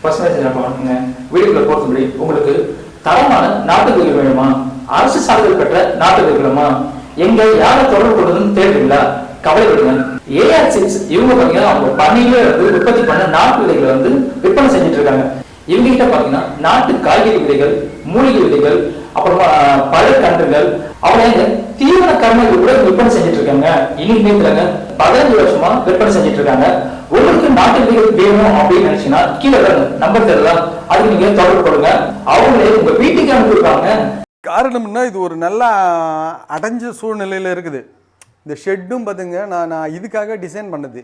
Personalise பண்ணுங்க. வீடியோக்குள்ள போறது முன்னாடி உங்களுக்கு தரமான நாட்டு கோழிகள் வேணுமா? அரசு சான்றிதழ் பெற்ற நாட்டு கோழிகளுமா? எங்க யாரை தொடர்பு கொள்றதுன்னு தேடுறீங்களா? கவலைப்படுங்க. AR6 இவங்க பாத்தீங்கன்னா அவங்க பண்ணையில உற்பத்தி பண்ண நாட்டு விதைகளை விற்பனை செஞ்சுட்டு இருக்காங்க. இவங்க கிட்ட பாத்தீங்கன்னா நாட்டு காய்கறி விதைகள், மூலிகை விதைகள், அப்புறமா பழக்கன்றுகள், அவங்க தீவன கருமைகள் கூட விற்பனை செஞ்சுட்டு இருக்காங்க. இன்னைக்கு 15 வருஷமா விற்பனை செஞ்சுட்டு இருக்காங்க. உங்களுக்கு நாட்டு விதைகள் வேணும் அப்படின்னு நினைச்சீங்கன்னா கீழே நம்பர் தெரியலாம், அதுக்கு நீங்க தொடர்பு கொடுங்க. அவங்களே உங்க வீட்டுக்கு அனுப்பிடுவாங்க. காரணம்னா இது ஒரு நல்ல அடைஞ்ச சூழ்நிலையில் இருக்குது. இந்த ஷெட்டும் பார்த்துங்க நான் இதுக்காக டிசைன் பண்ணது.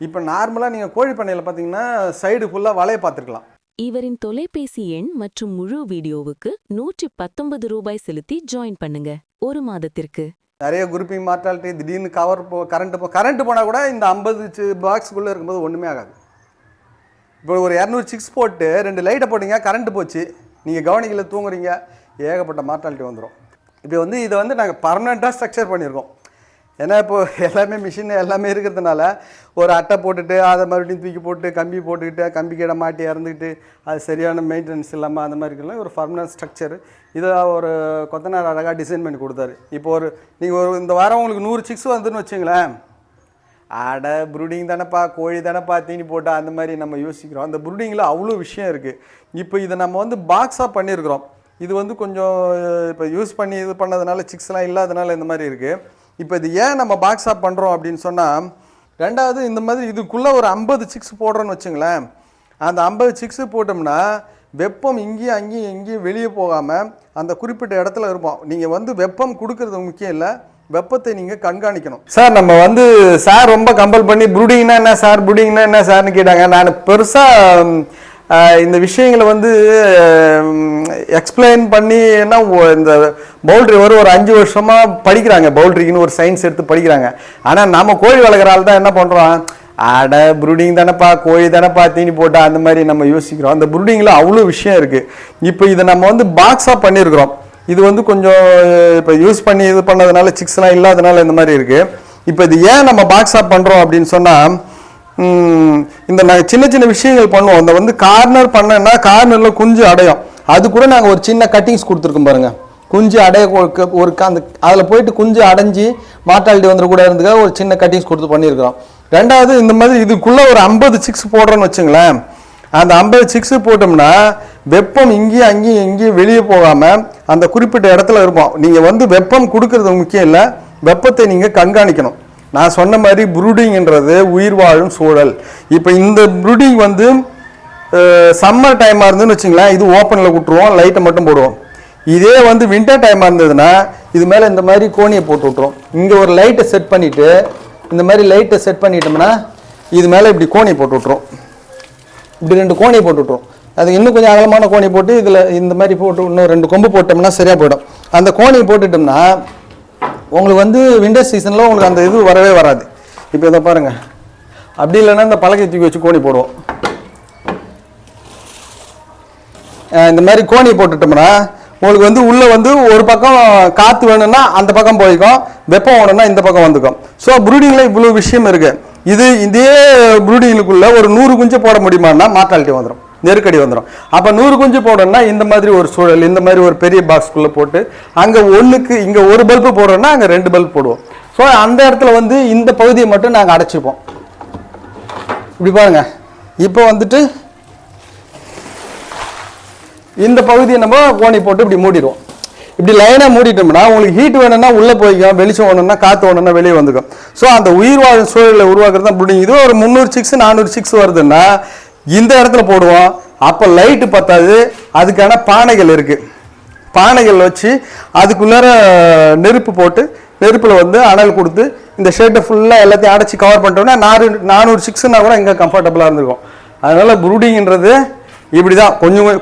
இப்போ நார்மலாக நீங்கள் கோழி பண்ணையில் பார்த்தீங்கன்னா சைடு ஃபுல்லாக வலையை பார்த்துருக்கலாம். இவரின் தொலைபேசி எண் மற்றும் முழு வீடியோவுக்கு 119 ரூபாய் செலுத்தி ஜாயின் பண்ணுங்க. 1 மாதத்திற்கு. நிறைய குரூப்பிங் மார்டாலிட்டி, திடீர்னு கரண்ட் போனால் கூட இந்த 50 பாக்ஸுக்குள்ளே இருக்கும்போது ஒன்றுமே ஆகாது. இப்போ ஒரு 200 சிக்ஸ் போட்டு 2 லைட்டை போட்டிங்க, கரண்ட் போச்சு, நீங்கள் கவனிக்கல தூங்குறீங்க, ஏகப்பட்ட மார்டாலிட்டி வந்துடும். இப்போ இதை நாங்கள் பர்மனெண்ட்டாக ஸ்ட்ரக்சர் பண்ணியிருக்கோம். ஏன்னா இப்போது எல்லாமே மிஷின் எல்லாமே இருக்கிறதுனால ஒரு அட்டை போட்டுட்டு அதை மறுபடியும் தூக்கி போட்டு கம்பி போட்டுக்கிட்டு கம்பி கீழே மாட்டி இறந்துக்கிட்டு அது சரியான மெயின்டெனன்ஸ் இல்லாமல் அந்த மாதிரி இருக்கலாம். ஒரு பர்மனன்ட் ஸ்ட்ரக்சர் இதை ஒரு கொத்தனார் அழகாக டிசைன் பண்ணி கொடுத்தாரு. இப்போ நீங்கள் இந்த வாரம் உங்களுக்கு 100 சிக்ஸ் வந்துன்னு வச்சுங்களேன், ப்ரூடிங் தானேப்பா, கோழி தானேப்பா, தீனி போட்டால் அந்த மாதிரி நம்ம யோசிக்கிறோம். அந்த ப்ரூடிங்கில் அவ்வளோ விஷயம் இருக்குது. இப்போ இதை நம்ம பாக்ஸாக பண்ணியிருக்கிறோம். இது கொஞ்சம் இப்போ யூஸ் பண்ணி இது பண்ணதுனால சிக்ஸ்லாம் இல்லாதனால இந்த மாதிரி இருக்குது. இப்போ இது ஏன் நம்ம பாக்ஸாக பண்ணுறோம் அப்படின்னு சொன்னால், ரெண்டாவது இந்த மாதிரி இதுக்குள்ளே ஒரு 50 சிக்ஸ் போடுறோன்னு வச்சுங்களேன். அந்த 50 சிக்ஸு போட்டோம்னா வெப்பம் இங்கேயும் அங்கேயும் எங்கேயும் வெளியே போகாமல் அந்த குறிப்பிட்ட இடத்துல இருப்போம். நீங்கள் வெப்பம் கொடுக்கறது முக்கியம் இல்லை, வெப்பத்தை நீங்கள் கண்காணிக்கணும். சார் நம்ம சார் ரொம்ப கம்பல் பண்ணி ப்ரூடிங்னா என்ன சார், ப்ரூடிங்னா என்ன சார்னு கேட்டாங்க. நான் பெருசாக இந்த விஷயங்களை எக்ஸ்பிளைன் பண்ணி என்ன இந்த பவுல்ட்ரி ஒரு 5 வருஷமாக படிக்கிறாங்க. பவுல்ட்ரிக்குன்னு ஒரு சயின்ஸ் எடுத்து படிக்கிறாங்க. ஆனால் நம்ம கோழி வளர்க்குறாள் தான் என்ன பண்ணுறோம், ப்ரூடிங் தானேப்பா, கோழி தானேப்பா, தீனி போட்டால் அந்த மாதிரி நம்ம யோசிக்கிறோம். அந்த ப்ரூடிங்கில் அவ்வளோ விஷயம் இருக்குது. இப்போ இதை நம்ம பாக்ஸாக பண்ணியிருக்கிறோம். இது கொஞ்சம் இப்போ யூஸ் பண்ணி இது பண்ணதுனால சிக்ஸ்லாம் இல்லாதனால இந்த மாதிரி இருக்குது. இப்போ இது ஏன் நம்ம பாக்ஸாக பண்ணுறோம் அப்படின்னு சொன்னால், இந்த நாங்கள் சின்ன சின்ன விஷயங்கள் பண்ணுவோம். அந்த கார்னர் பண்ணனா கார்னரில் குஞ்சு அடையும். அது கூட நாங்கள் ஒரு சின்ன கட்டிங்ஸ் கொடுத்துருக்கோம் பாருங்கள். குஞ்சு அடைய ஒரு அந்த அதில் போயிட்டு குஞ்சு அடைஞ்சி மார்டாலிட்டி வந்துடக்கூடாது இருந்துக்காக ஒரு சின்ன கட்டிங்ஸ் கொடுத்து பண்ணியிருக்கிறோம். ரெண்டாவது இந்த மாதிரி இதுக்குள்ளே ஒரு 50 சிக்ஸ் போடுறோன்னு வச்சுங்களேன். அந்த 50 சிக்ஸு போட்டோம்னா வெப்பம் இங்கேயும் அங்கேயும் எங்கேயும் வெளியே போகாமல் அந்த குறிப்பிட்ட இடத்துல இருப்போம். நீங்கள் வெப்பம் கொடுக்கறது முக்கியம் இல்லை, வெப்பத்தை நீங்கள் கண்காணிக்கணும். நான் சொன்ன மாதிரி ப்ரூடிங்ன்றது உயிர் வாழும் சூழல். இப்போ இந்த ப்ரூடிங் சம்மர் டைமாக இருந்துன்னு வச்சுங்களேன், இது ஓப்பனில் விட்டுருவோம், லைட்டை மட்டும் போடுவோம். இதே வின்டர் டைமாக இருந்ததுன்னா இது மேலே இந்த மாதிரி கோணியை போட்டு விட்ருவோம். இங்கே ஒரு லைட்டை செட் பண்ணிவிட்டு இந்த மாதிரி லைட்டை செட் பண்ணிட்டோம்னா இது மேலே இப்படி கோணியை போட்டு விட்ருவோம். இப்படி 2 கோணியை போட்டு விட்ருவோம். அது இன்னும் கொஞ்சம் அகலமான கோணி போட்டு இதில் இந்த மாதிரி போட்டு இன்னும் 2 கொம்பு போட்டோம்னா சரியாக போயிடும். அந்த கோணியை போட்டுட்டோம்னா உங்களுக்கு விண்டர் சீசனில் உங்களுக்கு அந்த இது வரவே வராது. இப்போ இதை பாருங்கள், அப்படி இல்லைன்னா இந்த பலகை தூக்கி வச்சு கோணி போடுவோம். இந்த மாதிரி கோணி போட்டுட்டோம்னா உங்களுக்கு உள்ளே ஒரு பக்கம் காற்று வேணும்னா அந்த பக்கம் போய்க்கும், வெப்பம் வேணும்னா இந்த பக்கம் வந்துக்கும். ஸோ ப்ரூடிங்கில் இவ்வளோ விஷயம் இருக்குது. இதே ப்ரூடிங்குக்குள்ளே ஒரு 100 குஞ்சு போட முடியுமான்னா மார்டாலிட்டி வந்துடும், நெருக்கடி வந்துடும். அப்போ 100 குஞ்சு போடணும்னா இந்த மாதிரி ஒரு சூழல், இந்த மாதிரி ஒரு பெரிய பாக்ஸ்குள்ளே போட்டு அங்கே இங்கே ஒரு பல்பு போடுறோம்னா அங்கே 2 பல்ப் போடுவோம். ஸோ அந்த இடத்துல இந்த பகுதியை மட்டும் நாங்கள் அடைச்சிப்போம். இப்படி பாருங்க, இப்போ இந்த பகுதியை நம்ம கோணி போட்டு இப்படி மூடிடுவோம். இப்படி லைனாக மூடிட்டோம்னா உங்களுக்கு ஹீட் வேணும்னா உள்ளே போய்க்கும், வெளிச்சம் வேணும்னா காற்று வேணும்னா வெளியே வந்துக்கும். ஸோ அந்த உயிர் வாழும் சூழலை உருவாக்குறது தான் ப்ரூடிங். இது ஒரு 300 சிக்ஸ் 400 சிக்ஸ் வருதுன்னா இந்த இடத்துல போடுவோம். அப்போ லைட்டு பத்தாது, அதுக்கான பானைகள் இருக்குது. பானைகள் வச்சு அதுக்குள்ளார நெருப்பு போட்டு நெருப்பில் அனல் கொடுத்து இந்த ஷர்ட்டை ஃபுல்லாக எல்லாத்தையும் அடைச்சி கவர் பண்ணிட்டோம்னா 400 சிக்ஸ்னா கூட இங்கே கம்ஃபர்டபுளாக இருந்திருக்கும். அதனால் ப்ரூடிங்கிறது இப்படி தான்.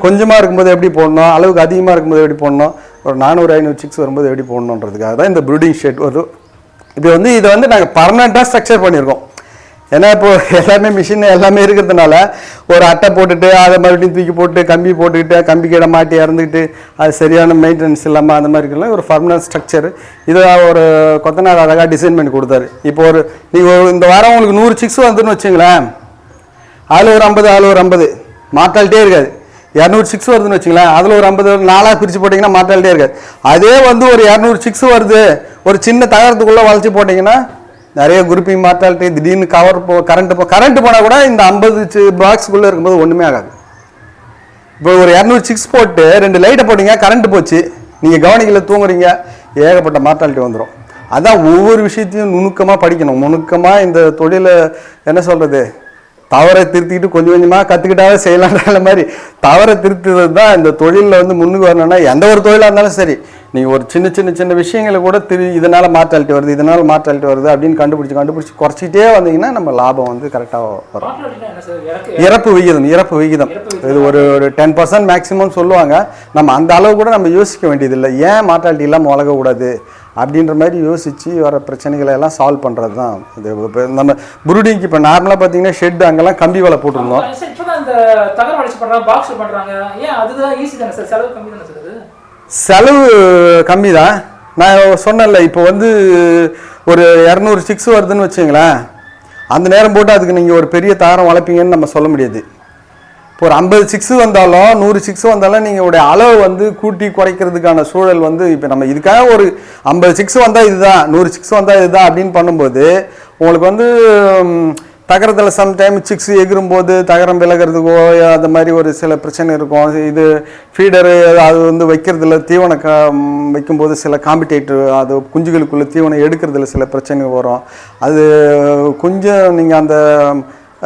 கொஞ்சமாக இருக்கும்போது எப்படி போடணும், அளவுக்கு அதிகமாக இருக்கும்போது எப்படி போடணும், ஒரு 400-500 சிக்ஸ் வரும்போது எப்படி போடணுன்றதுக்காக தான் இந்த ப்ரூடிங் ஷெட் வருது. இப்போ இதை நாங்கள் பர்மனெண்ட்டாக ஸ்ட்ரக்சர் பண்ணியிருக்கோம். ஏன்னா இப்போ எல்லாமே மிஷின் எல்லாமே இருக்கிறதுனால ஒரு அட்டை போட்டுட்டு அதை மறுபடியும் தூக்கி போட்டு கம்பி போட்டுக்கிட்டு கம்பி கீழே மாட்டி இறந்துக்கிட்டு அது சரியான மெயின்டெனன்ஸ் இல்லாமல் அந்த மாதிரி இருக்கலாம். ஒரு பர்மனன்ட் ஸ்ட்ரக்சர் இதை ஒரு கொத்தனார் அழகாக டிசைன் பண்ணி கொடுத்தாரு. இப்போ நீங்கள் இந்த வாரம் உங்களுக்கு 100 சிக்ஸ் வந்துன்னு வச்சுங்களேன், அதில் ஒரு 50 அதில் ஒரு 50 மார்ட்டாலிட்டியே இருக்காது. 206 வருதுன்னு வச்சுங்களேன், அதில் ஒரு 50 4ஆக பிரித்து போட்டிங்கன்னா மார்ட்டாலிட்டியே இருக்காது. அதே வந்து ஒரு 206 வருது, ஒரு சின்ன தகரத்துக்குள்ளே வளைச்சி போட்டிங்கன்னா நிறைய குரூப்பிங் மார்ட்டாலிட்டி, திடீர்னு கரண்ட் போனால் கூட இந்த 50 பாக்ஸுக்குள்ளே இருக்கும்போது ஒன்றுமே ஆகாது. இப்போ ஒரு 206 போட்டு 2 லைட்டை போட்டிங்க, கரண்ட் போச்சு, நீங்கள் கவனிக்கல தூங்குறீங்க, ஏகப்பட்ட மார்ட்டாலிட்டி வந்துடும். அதான் ஒவ்வொரு விஷயத்தையும் நுணுக்கமாக படிக்கணும். நுணுக்கமாக இந்த தொழிலை என்ன சொல்கிறது, தவறை திருத்திக்கிட்டு கொஞ்சம் கொஞ்சமாக கற்றுக்கிட்டாவே செய்யலான்ற மாதிரி தவறை திருத்துறது தான் இந்த தொழிலில் வந்து முன்னுக்கு வரணும்னா எந்த ஒரு தொழிலாக இருந்தாலும் சரி. நீங்கள் ஒரு சின்ன விஷயங்களை கூட இதனால் மார்ட்டாலிட்டி வருது, இதனால் மார்ட்டாலிட்டி வருது அப்படின்னு கண்டுபிடிச்சி குறைச்சிட்டே வந்தீங்கன்னா நம்ம லாபம் வந்து கரெக்டாக வரும். இறப்பு விகிதம் இது ஒரு 10% மேக்ஸிமம் சொல்லுவாங்க. நம்ம அந்த அளவு கூட நம்ம யோசிக்க வேண்டியதில்லை. ஏன் மார்ட்டாலிட்டி இல்லாமல் வளரக்கூடாது அப்படின்ற மாதிரி யோசித்து வர பிரச்சனைகளை எல்லாம் சால்வ் பண்ணுறது தான் இது. இப்போ நம்ம ப்ரூடிங்க்கு இப்போ நார்மலாக பார்த்தீங்கன்னா ஷெட் அங்கெல்லாம் கம்பி வலை போட்டிருந்தோம். செலவு கம்மி தான். நான் சொன்னேன்ல, இப்போ வந்து ஒரு 206 வருதுன்னு வச்சுங்களேன், அந்த நேரம் போட்டு அதுக்கு நீங்கள் ஒரு பெரிய தாரம் வளர்ப்பீங்கன்னு நம்ம சொல்ல முடியாது. இப்போ ஒரு 50 வந்தாலும் 100 வந்தாலும் நீங்கள் உடைய அளவு வந்து கூட்டி குறைக்கிறதுக்கான சூழல் வந்து இப்போ நம்ம இதுக்காக ஒரு 50 வந்தால் இதுதான், 100 வந்தால் இதுதான் அப்படின்னு பண்ணும்போது உங்களுக்கு வந்து தகரத்தில் சம்டைம் சிக்ஸ் எகிரும்போது தகரம் விலகிறதுக்கோ அந்த மாதிரி ஒரு சில பிரச்சனை இருக்கும். இது ஃபீடரு அது வந்து வைக்கிறதுல தீவனம் வைக்கும்போது சில காம்பிடேட்டர் அது குஞ்சுகளுக்குள்ளே தீவனம் எடுக்கிறதுல சில பிரச்சனை வரும். அது கொஞ்சம் நீங்கள் அந்த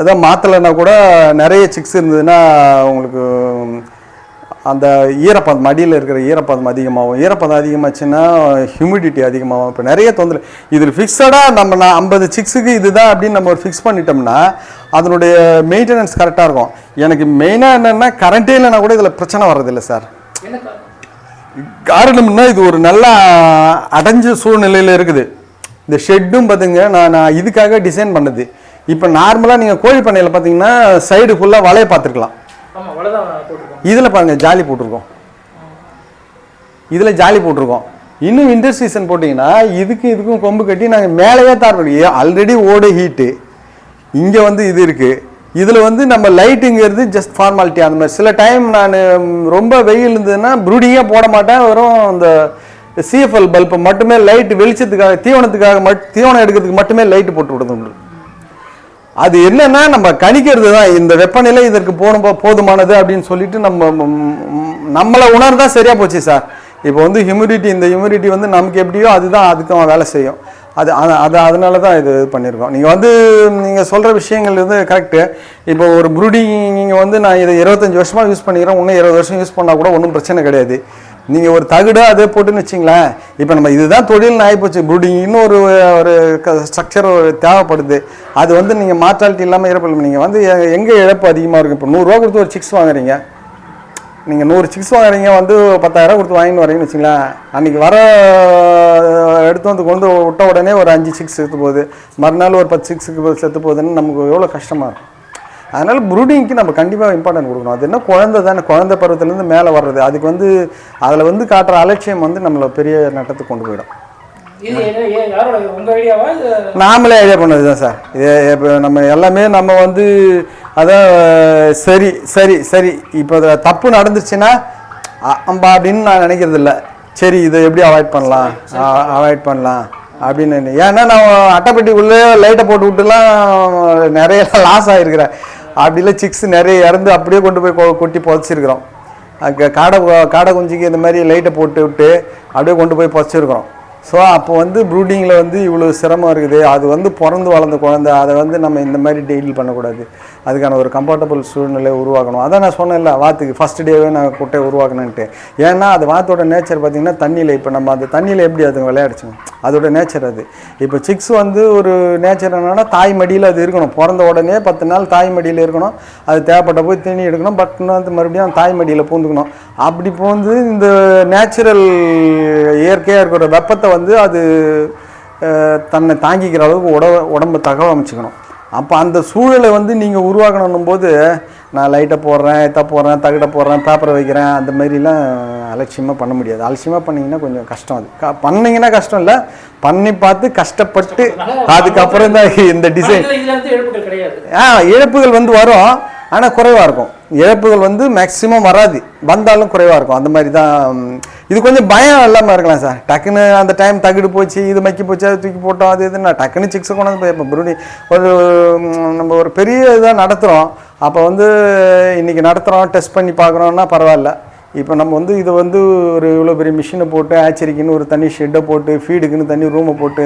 அதான் மாற்றலைன்னா கூட நிறைய சிக்ஸ் இருந்ததுன்னா உங்களுக்கு அந்த ஈரப்பதம் மடியில் இருக்கிற ஈரப்பதம் அதிகமாகும். ஈரப்பதம் அதிகமாச்சுன்னா ஹியூமிடிட்டி அதிகமாகும். இப்போ நிறைய தொந்தரவு. இதில் ஃபிக்ஸடாக நம்ம 50 சிக்ஸுக்கு இதுதான் அப்படின்னு நம்ம ஒரு ஃபிக்ஸ் பண்ணிட்டோம்னா அதனுடைய மெயின்டெனன்ஸ் கரெக்டாக இருக்கும். எனக்கு மெயினாக என்னென்னா கரண்ட்டே இல்லைன்னா கூட இதில் பிரச்சனை வர்றதில்லை சார். காரணம்னா இது ஒரு நல்ல அடைஞ்ச சூழ்நிலையில் இருக்குது. இந்த ஷெட்டும் பார்த்துங்க நான் இதுக்காக டிசைன் பண்ணது. இப்போ நார்மலாக நீங்கள் கோழி பண்ணையில் பார்த்தீங்கன்னா சைடு ஃபுல்லாக வலையை பார்த்துருக்கலாம். இதில் பாருங்கள் ஜாலி போட்டிருக்கோம், இதில் ஜாலி போட்டிருக்கோம். இன்னும் வின்டர் சீசன் போட்டிங்கன்னா இதுக்கும் கொம்பு கட்டி நாங்கள் மேலேயே தார் பண்ணி ஆல்ரெடி ஓட ஹீட்டு இங்கே வந்து இது இருக்குது. இதில் வந்து நம்ம லைட்டுங்கிறது ஜஸ்ட் ஃபார்மாலிட்டி. அந்த மாதிரி சில டைம் நான் ரொம்ப வெயில் இருந்ததுன்னா ப்ரூடிங்கே போட மாட்டேன், வெறும் இந்த சிஎஃப்எல் பல்பை மட்டுமே லைட்டு வெளிச்சத்துக்காக தீவனம் எடுக்கிறதுக்கு மட்டுமே லைட்டு போட்டு விடுறது. அது என்னன்னா நம்ம கணிக்கிறது தான் இந்த வெப்பநிலை இதற்கு போதுமானது அப்படின்னு சொல்லிட்டு நம்மளை உணர்ந்தா சரியா போச்சு சார். இப்போ வந்து இந்த ஹியூமிடிட்டி வந்து நமக்கு எப்படியோ அதுதான் அதுக்கும் வேலை செய்யும். அதனால தான் இது பண்ணியிருக்கோம். நீங்கள் சொல்கிற விஷயங்கள் வந்து கரெக்டு. இப்போ ஒரு ப்ரூடிங் நீங்கள் வந்து நான் இதை 25 வருஷமாக யூஸ் பண்ணிக்கிறேன், இன்னும் 20 வருஷம் யூஸ் பண்ணால் கூட ஒன்றும் பிரச்சனை கிடையாது. நீங்கள் ஒரு தகுடாக அதே போட்டுன்னு வச்சிங்களேன். இப்போ நம்ம இதுதான் தொழில்னு ஆகிப்போச்சு. ப்ரூடிங் இன்னொரு ஒரு ஸ்ட்ரக்சர் தேவைப்படுது. அது வந்து நீங்கள் மார்ட்டாலிட்டி இல்லாமல் இறப்பு நீங்கள் வந்து எங்கே இழப்பு அதிகமாக இருக்கும். இப்போ 100 ரூபா கொடுத்து ஒரு சிக்ஸ் வாங்குறீங்க, நீங்கள் 100 சிக்ஸ் வாங்குறீங்க வந்து 10,000 கொடுத்து வாங்கிட்டு வரீங்கன்னு வச்சிங்களேன். அன்றைக்கி வர எடுத்து வந்து கொண்டு விட்ட உடனே ஒரு 5 சிக்ஸ் செத்து போகுது, மறுநாள் ஒரு 10 சிக்ஸுக்கு செத்து போகுதுன்னு நமக்கு எவ்வளோ கஷ்டமாக இருக்கும். அதனால் ப்ரூடிங்க்கு நம்ம கண்டிப்பாக இம்பார்ட்டன்ட் கொடுக்கணும். அது என்ன குழந்தை தானே, குழந்தை பருவத்துலேருந்து மேலே வர்றது. அதுக்கு வந்து அதில் வந்து காட்டுற அலட்சியம் வந்து நம்மளை பெரிய நட்டத்துக்கு கொண்டு போயிடும். நாமளே ஐடியா பண்ணது தான் சார். இப்போ நம்ம எல்லாமே நம்ம வந்து அதான் சரி சரி சரி இப்போ தப்பு நடந்துச்சுன்னா அப்படின்னு நான் நினைக்கிறது இல்லை. சரி இதை எப்படி அவாய்ட் பண்ணலாம் அப்படின்னு. ஏன்னா நான் அட்டைப்பெட்டிக்குள்ளே லைட்டை போட்டு விட்டுலாம் நிறைய லாஸ் ஆகிருக்கிறேன். அப்படிலாம் சிக்ஸ் நிறைய இறந்து அப்படியே கொண்டு போய் கொட்டி புதைச்சிருக்கிறோம். காடை குஞ்சிக்கு இந்த மாதிரி லைட்டை போட்டு விட்டு அப்படியே கொண்டு போய் புதைச்சிருக்கிறோம். ஸோ அப்போ வந்து ப்ரூடிங்கில் வந்து இவ்வளோ சிரமம் இருக்குது. அது வந்து பிறந்து வளர்ந்த குழந்தை, அதை வந்து நம்ம இந்த மாதிரி டெய்லி பண்ணக்கூடாது. அதுக்கான ஒரு கம்ஃபர்டபுள் சூழ்நிலையை உருவாக்கணும். அதான் நான் சொன்னேன்ல, வாத்துக்கு ஃபஸ்ட் டேவே நான் குட்டையை உருவாக்கணுன்ட்டு. ஏன்னா அது வாத்தோட நேச்சர் பார்த்திங்கன்னா தண்ணியில், இப்போ நம்ம அந்த தண்ணியில் எப்படி அது விளையாடுச்சுங்க, அதோட நேச்சர் அது. இப்போ சிக்ஸ் வந்து ஒரு நேச்சர் என்னென்னா தாய் மடியில் அது இருக்கணும். பிறந்த உடனே 10 நாள் தாய் மடியில் இருக்கணும். அது தேவைப்பட்ட போய் தண்ணி எடுக்கணும், பட் வந்து மறுபடியும் தாய் மடியில் பூந்துக்கணும். அப்படி பூந்து இந்த நேச்சுரல் இயற்கையாக இருக்கிற வெப்பத்தை வந்து அது தன்னை தாங்கிக்கிற அளவுக்கு உடம்பு தகவமைச்சுக்கணும். அப்போ அந்த சூழலை வந்து நீங்கள் உருவாக்கணும் போது நான் லைட்டை போடுறேன், தகட்டை போடுறேன், பேப்பரை வைக்கிறேன், அந்த மாதிரிலாம் அலட்சியமாக பண்ண முடியாது. அலட்சியமாக பண்ணிங்கன்னா கொஞ்சம் கஷ்டம். அது பண்ணிங்கன்னா கஷ்டம் இல்லை, பண்ணி பார்த்து கஷ்டப்பட்டு அதுக்கப்புறம் தான் இந்த டிசைன். இழப்புகள் வந்து வரும், ஆனால் குறைவாக இருக்கும். இழப்புகள் வந்து மேக்ஸிமம் வராது, வந்தாலும் குறைவாக இருக்கும். அந்த மாதிரி தான் இது. கொஞ்சம் பயம் இல்லாமல் இருக்கலாம் சார். டக்குன்னு அந்த டைம் தகுடு போச்சு, இது மக்கி போச்சு, அது தூக்கி போட்டோம், அது இதுன்னு டக்குன்னு சிக்ஸை கொண்டாந்து இப்போ ப்ரூடிங் ஒரு நம்ம ஒரு பெரிய இதாக நடத்துகிறோம். அப்போ வந்து இன்றைக்கி நடத்துகிறோம், டெஸ்ட் பண்ணி பார்க்குறோன்னா பரவாயில்ல. இப்போ நம்ம வந்து இதை வந்து ஒரு இவ்வளோ பெரிய மிஷினை போட்டு ஆச்சரிக்குன்னு ஒரு தனி ஷெட்டை போட்டு ஃபீடுக்குன்னு தனி ரூமை போட்டு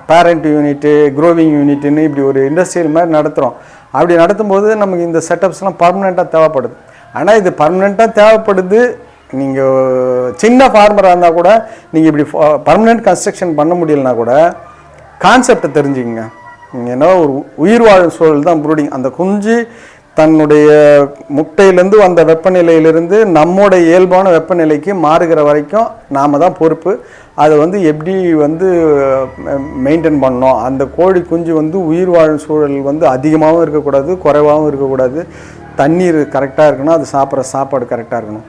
பேரண்ட் யூனிட்டு க்ரோவிங் யூனிட்டுன்னு இப்படி ஒரு இண்டஸ்ட்ரியல் மாதிரி நடத்துகிறோம். அப்படி நடத்தும்போது நமக்கு இந்த செட்டப்ஸ்லாம் பர்மனெண்ட்டாக தேவைப்படுது. ஆனால் இது பர்மனெண்ட்டாக தேவைப்படுது. நீங்கள் சின்ன ஃபார்மராக இருந்தால் கூட நீங்கள் இப்படி பர்மனெண்ட் கன்ஸ்ட்ரக்ஷன் பண்ண முடியலனா கூட கான்செப்டை தெரிஞ்சுக்கங்க. நீங்கள் என்ன ஒரு உயிர் வாழும் சூழல் தான் ப்ரூடிங். அந்த குஞ்சு தன்னுடைய முட்டையிலேருந்து வந்த வெப்பநிலையிலிருந்து நம்மோட இயல்பான வெப்பநிலைக்கு மாறுகிற வரைக்கும் நாம் தான் பொறுப்பு. அதை வந்து எப்படி வந்து மெயின்டைன் பண்ணோம். அந்த கோழி குஞ்சு வந்து உயிர் வாழும் சூழல் வந்து அதிகமாகவும் இருக்கக்கூடாது, குறைவாகவும் இருக்கக்கூடாது. தண்ணீர் கரெக்டாக இருக்கணும், அது சாப்பிட்ற சாப்பாடு கரெக்டாக இருக்கணும்.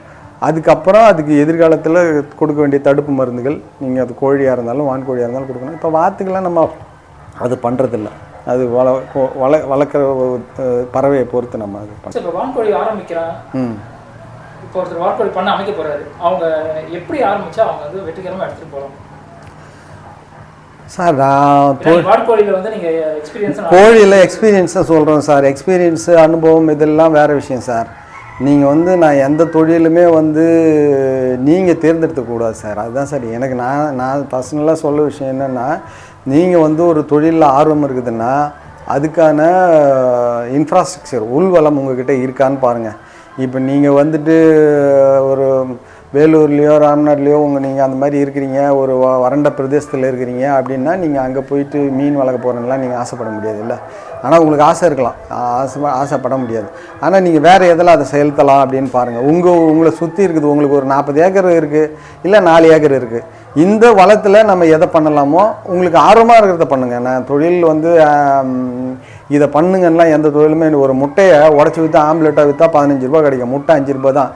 அதுக்கப்புறம் அதுக்கு எதிர்காலத்தில் கொடுக்க வேண்டிய தடுப்பு மருந்துகள் நீங்கள் அது கோழியாக இருந்தாலும் வான்கோழியாக இருந்தாலும் கொடுக்கணும். இப்போ வாத்துக்கெல்லாம் நம்ம அது பண்ணுறதில்ல. அது வளர்க்குற பறவையை பொறுத்து நம்ம அது பண்ணோம். இப்போ வான்கோழி ஆரம்பிக்கிறான், இப்போ ஒருத்தர் வான்கோழி பண்ண அமைக்க போகிறாரு, அவங்க எப்படி ஆரம்பித்தா அவங்க வந்து வெற்றிகரமாக எடுத்துகிட்டு போகலாம் சார்? நான் வான்கோழியில் வந்து நீங்கள் கோழியில் எக்ஸ்பீரியன்ஸாக சொல்கிறோம் சார். எக்ஸ்பீரியன்ஸு அனுபவம் இதெல்லாம் வேறு விஷயம் சார். நீங்கள் வந்து நான் எந்த தொழிலுமே வந்து நீங்கள் தேர்ந்தெடுக்கக்கூடாது சார். அதுதான் சார் எனக்கு நான் பர்சனலாக சொல்ல விஷயம் என்னென்னா, நீங்கள் வந்து ஒரு தொழிலில் ஆர்வம் இருக்குதுன்னா அதுக்கான இன்ஃப்ராஸ்ட்ரக்சர் உள்வளம் உங்கள்கிட்ட இருக்கான்னு பாருங்கள். இப்போ நீங்கள் வந்துட்டு ஒரு வேலூர்லேயோ ராம்நாட்லேயோ நீங்கள் அந்த மாதிரி இருக்கிறீங்க, ஒரு வறண்ட பிரதேசத்தில் இருக்கிறீங்க அப்படின்னா நீங்கள் அங்கே போயிட்டு மீன் வளர்க்க போகிறீங்களா நீங்கள் ஆசைப்பட முடியாது இல்லை. ஆனால் உங்களுக்கு ஆசை இருக்கலாம், ஆசைப்பட முடியாது. ஆனால் நீங்கள் வேறு எதில் அதை செலுத்தலாம் அப்படின்னு பாருங்கள். உங்களை சுற்றி இருக்குது, உங்களுக்கு ஒரு 40 ஏக்கர் இருக்குது, இல்லை 4 ஏக்கர் இருக்குது. இந்த வளத்தில் நம்ம எதை பண்ணலாமோ உங்களுக்கு ஆர்வமாக இருக்கிறத பண்ணுங்கள். நான் தொழில் வந்து இதை பண்ணுங்கன்னா எந்த தொழிலுமே ஒரு முட்டையை உடச்சி விற்றா ஆம்லெட்டாக விற்றா 15 ரூபா கிடைக்கும். முட்டை 5 ரூபா தான்.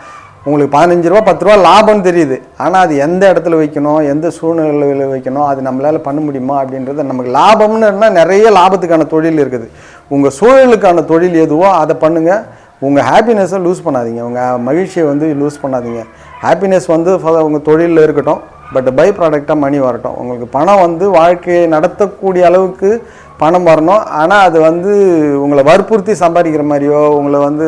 உங்களுக்கு 15 ரூபா 10 ரூபா லாபம்னு தெரியுது. ஆனால் அது எந்த இடத்துல வைக்கணும், எந்த சூழ்நிலையில் வைக்கணும், அது நம்மளால் பண்ண முடியுமா அப்படின்றது நமக்கு லாபம்னு நிறைய லாபத்துக்கான தொழில் இருக்குது. உங்கள் சூழலுக்கான தொழில் எதுவோ அதை பண்ணுங்கள். உங்கள் ஹாப்பினஸை லூஸ் பண்ணாதீங்க, உங்கள் மகிழ்ச்சியை வந்து லூஸ் பண்ணாதீங்க. ஹாப்பினஸ் வந்து உங்கள் தொழிலில் இருக்கட்டும், பட் பை ப்ராடக்டாக மணி வரட்டும். உங்களுக்கு பணம் வந்து வாழ்க்கையை நடத்தக்கூடிய அளவுக்கு பணம் வரணும். ஆனால் அது வந்து உங்களை வற்புறுத்தி சம்பாதிக்கிற மாதிரியோ உங்களை வந்து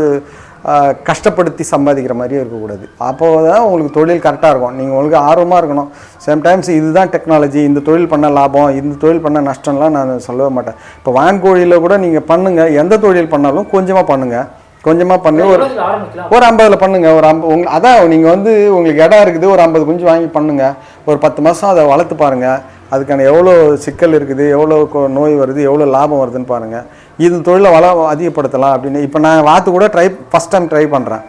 கஷ்டப்படுத்தி சம்பாதிக்கிற மாதிரியும் இருக்கக்கூடாது. அப்போது தான் உங்களுக்கு தொழில் கரெக்டாக இருக்கும். நீங்கள் உங்களுக்கு ஆர்வமாக இருக்கணும். சம்டைம்ஸ் இதுதான் டெக்னாலஜி, இந்த தொழில் பண்ண லாபம், இந்த தொழில் பண்ண நஷ்டம்லாம் நான் சொல்லவே மாட்டேன். இப்போ வான்கோழியில் கூட நீங்கள் பண்ணுங்கள், எந்த தொழில் பண்ணாலும் கொஞ்சமாக பண்ணுங்கள். கொஞ்சமாக பண்ணி ஒரு 50 பண்ணுங்கள். ஒரு 50 அதான் நீங்கள் வந்து உங்களுக்கு இடம் இருக்குது, ஒரு 50 குஞ்சு வாங்கி பண்ணுங்கள். ஒரு 10 மாதம் அதை வளர்த்து பாருங்கள். அதுக்கான எவ்வளோ சிக்கல் இருக்குது, எவ்வளோ நோய் வருது, எவ்வளோ லாபம் வருதுன்னு பாருங்கள். இது தொழிலை அதிகப்படுத்தலாம் அப்படின்னு. இப்போ நான் வாத்து கூட ஃபஸ்ட் டைம் ட்ரை பண்ணுறேன்.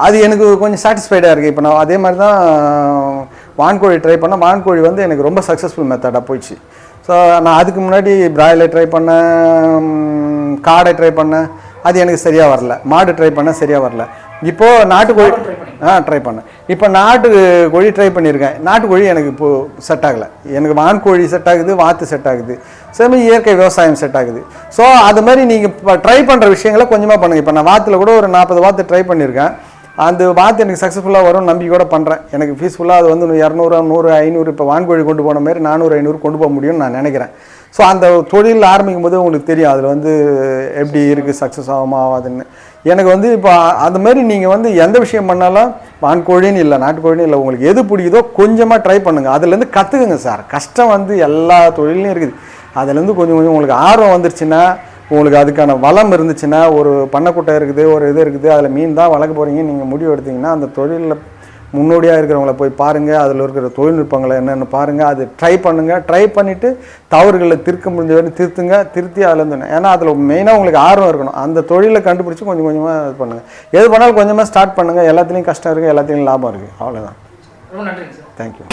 அது எனக்கு கொஞ்சம் சாட்டிஸ்ஃபைடாக இருக்குது. இப்போ நான் அதே மாதிரி தான் வான்கோழி ட்ரை பண்ணேன். வான்கோழி வந்து எனக்கு ரொம்ப சக்ஸஸ்ஃபுல் மெத்தடாக போயிடுச்சு. ஸோ நான் அதுக்கு முன்னாடி பிராய்லர் ட்ரை பண்ணேன், காடை ட்ரை பண்ணேன், அது எனக்கு சரியாக வரல. மாடு ட்ரை பண்ண சரியாக வரல. இப்போது நாட்டுக்கோழி ட்ரை பண்ணேன். இப்போ நாட்டுக்கோழி ட்ரை பண்ணியிருக்கேன். நாட்டுக்கோழி எனக்கு இப்போது செட் ஆகலை. எனக்கு வான்கோழி செட் ஆகுது, வாத்து செட் ஆகுது, சேமி இயற்கை விவசாயம் செட் ஆகுது. ஸோ அது மாதிரி நீங்கள் இப்போ ட்ரை பண்ணுற விஷயங்களை கொஞ்சமாக பண்ணுங்கள். இப்போ நான் வாத்தில் கூட ஒரு 40 வாத்து ட்ரை பண்ணியிருக்கேன். அந்த வாத்து எனக்கு சக்ஸஸ்ஃபுல்லாக வரும் நம்பிக்கையோட பண்ணுறேன். எனக்கு பீஸ்ஃபுல்லாக அது வந்து 200, 100, 500 இப்போ வான்கோழி கொண்டு போன மாதிரி 400, 500 கொண்டு போக முடியும்னு நான் நினைக்கிறேன். ஸோ அந்த தொழில் ஆரம்பிக்கும் போது உங்களுக்கு தெரியும் அதில் வந்து எப்படி இருக்குது, சக்ஸஸ் ஆகுமா ஆகாதுன்னு. எனக்கு வந்து இப்போ அது மாதிரி நீங்கள் வந்து எந்த விஷயம் பண்ணாலும் வான்கோழின்னு இல்லை, நாட்டுக்கோழின்னு இல்லை, உங்களுக்கு எது பிடிக்குதோ கொஞ்சமாக ட்ரை பண்ணுங்கள். அதுலேருந்து கற்றுக்குங்க சார். கஷ்டம் வந்து எல்லா தொழிலையும் இருக்குது. அதுலேருந்து கொஞ்சம் கொஞ்சம் உங்களுக்கு ஆர்வம் வந்துருச்சுன்னா, உங்களுக்கு அதுக்கான வளம் இருந்துச்சுன்னா, ஒரு பண்ணைக்குட்டை இருக்குது, ஒரு இது இருக்குது, அதில் மீன் தான் வளர்க்க போகிறீங்க நீங்கள் முடிவு எடுத்தீங்கன்னா, அந்த தொழிலில் முன்னோடியாக இருக்கிறவங்கள போய் பாருங்கள். அதில் இருக்கிற தொழில்நுட்பங்களை என்னென்னு பாருங்கள். அது ட்ரை பண்ணுங்கள். ட்ரை பண்ணிவிட்டு தவறுகளை திருத்த முடிஞ்ச வரைக்கும் திருத்தி அதில் ஏன்னா அதில் மெயினாக உங்களுக்கு ஆர்வம் இருக்கணும். அந்த தொழிலை கண்டுபிடிச்சி கொஞ்சம் கொஞ்சமாக இது பண்ணுங்கள். எது பண்ணாலும் கொஞ்சமாக ஸ்டார்ட் பண்ணுங்கள். எல்லாத்துலேயும் கஷ்டம் இருக்குது, எல்லாத்துலேயும் லாபம் இருக்குது. அவ்வளோதான். ரொம்ப நன்றி சார். தேங்க்யூ.